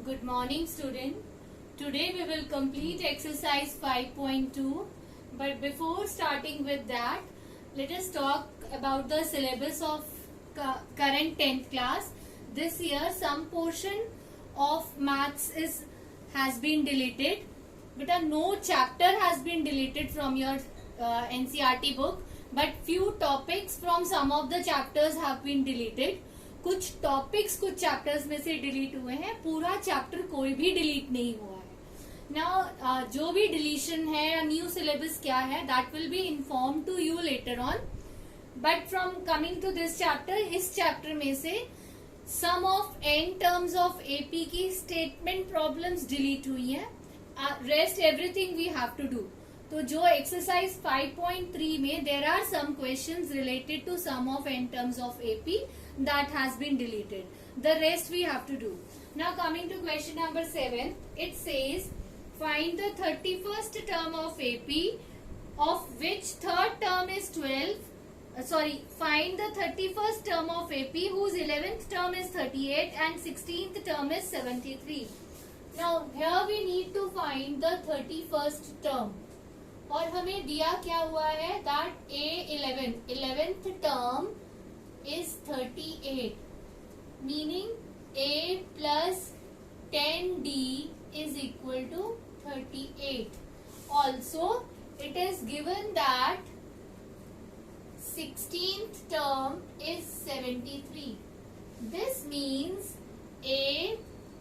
Good morning, student. Today we will complete exercise 5.2. But before starting with that, let us talk about the syllabus of current 10th class. This year, some portion of maths has been deleted, but no chapter has been deleted from your NCERT book. But few topics from some of the chapters have been deleted. कुछ topics कुछ chapters में से delete हुए हैं, पूरा chapter कोई भी delete नहीं हुआ है ना. जो भी डिलीशन है या न्यू सिलेबस क्या है, that will be inform to you later on. But from coming to this chapter, इस चैप्टर में से sum of n terms of AP की स्टेटमेंट प्रॉब्लम्स डिलीट हुई हैं. Rest everything we have to do. तो जो एक्सरसाइज 5.3 में there are some questions related to sum of n terms of AP that has been deleted. The rest we have to do. Now coming to question number 7, it says find the 31st term of AP of which third term is 12. Find the 31st term of AP whose 11th term is 38 and 16th term is 73. Now here we need to find the 31st term. और हमें दिया क्या हुआ है, that A11th term is 38, meaning A plus 10D is equal to 38. Also, it is given that 16th term is 73. This means A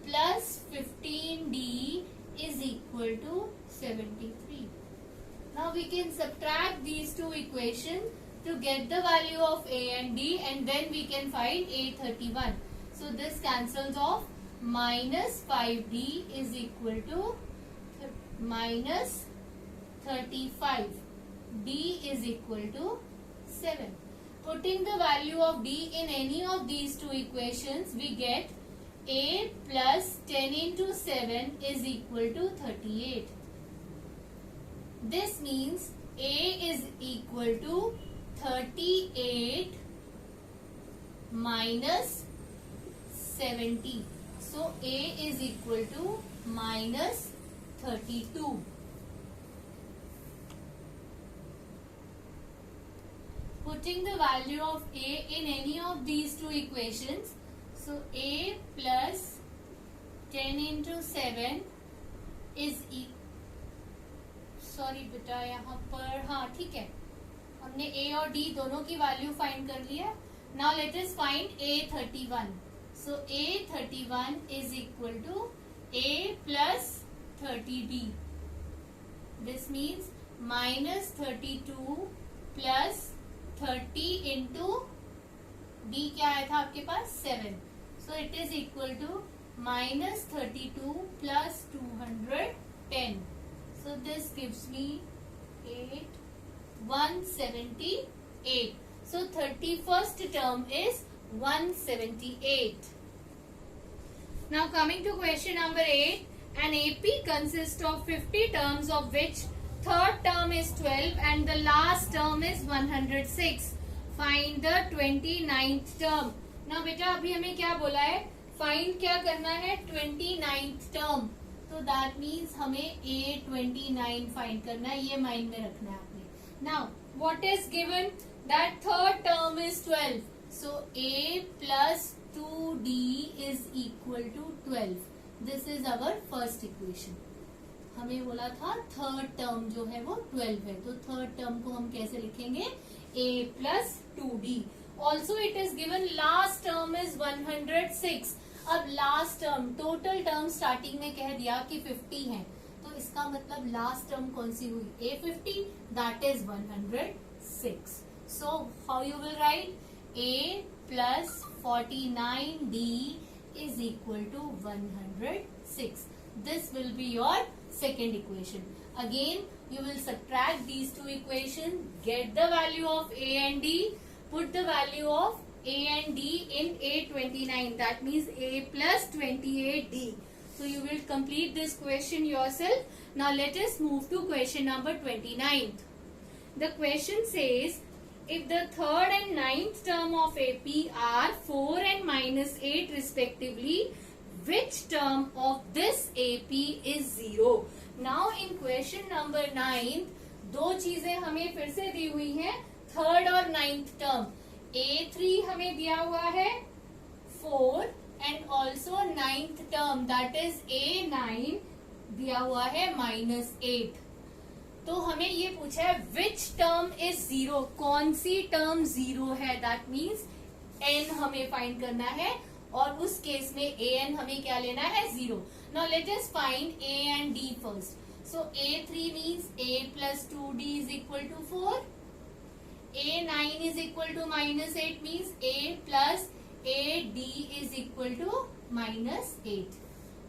plus 15D is equal to 73. Now we can subtract these two equations to get the value of A and D, and then we can find A31. So this cancels off. Minus 5D is equal to minus 35. D is equal to 7. Putting the value of D in any of these two equations, we get A plus 10 into 7 is equal to 38. This means A is equal to 38 minus 70. So A is equal to minus 32. Putting the value of A in any of these two equations, so A plus 10 into 7 is बेटा यहाँ पर, हाँ ठीक है, हमने A और D दोनों की वैल्यू फाइंड कर ली है. Now let us find A31. So A31 is equal to A plus 30D. This means minus 32 plus 30 into D क्या आया था आपके पास, 7. So it is equal to minus 32 plus 210. So this gives me 178. So 31st term is 178. Now coming to question number 8. An AP consists of 50 terms of which third term is 12 and the last term is 106. Find the 29th term. Now बेटा अभी हमें क्या बोला है, find क्या करना है, 29th term. तो दैट मीन्स हमें A29 फाइंड करना है, ये माइंड में रखना है आपने. Now what is given, that third term is 12. So A plus 2D is equal to 12. This is our first equation. हमें बोला था थर्ड टर्म जो है वो 12 है, तो थर्ड टर्म को हम कैसे लिखेंगे, A plus 2D. Also it is given last term is 106. अब last term, total term starting में कह दिया कि 50 है, तो इसका मतलब लास्ट टर्म कौन सी हुई, A50, that is 106. So how you will write, A plus 49D is equal to 106. This will be your second equation. Again you will subtract these two equations, get the value of A and D, put the value of A and D in A29. That means A plus 28D. So you will complete this question yourself. Now let us move to question number 29. The question says, if the third and ninth term of AP are 4 and minus 8 respectively, which term of this AP is 0. Now in question number 9 दो चीजें हमें फिर से दी हुई हैं, third और ninth term. A3 हमें दिया हुआ है 4 and also ninth term that is A9 दिया हुआ है -8. तो हमें ये पूछा है विच टर्म इज 0, कौन सी टर्म 0 है. दैट मीन्स n हमें फाइंड करना है और उस केस में an हमें क्या लेना है 0. Now let us find a and d first. So A3 means A plus 2D is equal to 4. A9 is equal to -8 means A plus AD is equal to -8.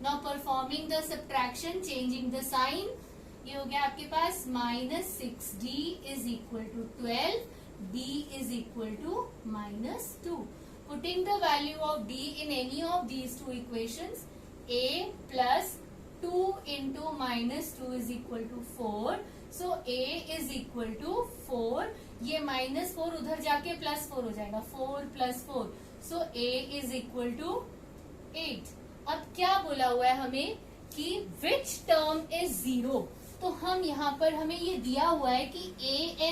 Now performing the subtraction, changing the sign, ये हो गया आपके पास -6D is equal to 12. D is equal to -2. Putting the value of D in any of these two equations, A plus 2 into -2 is equal to 4. So A is equal to 4. ये -4 उधर जाके +4 हो जाएगा. 4 + 4. So A is equal to 8. अब क्या बोला हुआ है हमें कि which term is 0. तो हम यहाँ पर हमें ये दिया हुआ है कि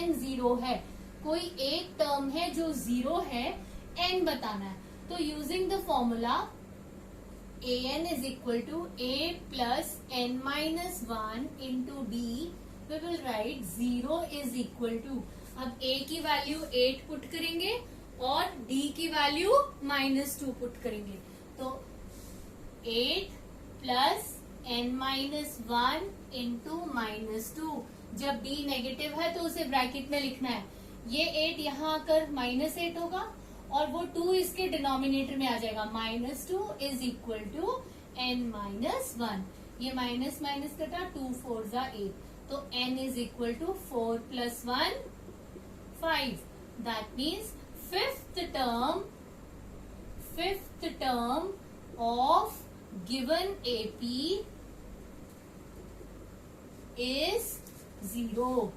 an 0 है, कोई एक टर्म है जो 0 है, n बताना है. तो using the formula an is equal to a plus n minus 1 into d, we will write 0 is equal to, अब a की वैल्यू 8 पुट करेंगे और d की वैल्यू -2 पुट करेंगे. तो 8 plus n minus 1 into -2. जब d नेगेटिव है तो उसे ब्रैकेट में लिखना है. ये 8 यहाँ आकर -8 होगा और वो 2 इसके डिनोमिनेटर में आ जाएगा. -2 is equal to n minus 1. ये माइनस माइनस कटा, 2 4 जा 8. तो n is equal to 4 plus 1 5. That means fifth term of given AP is 0.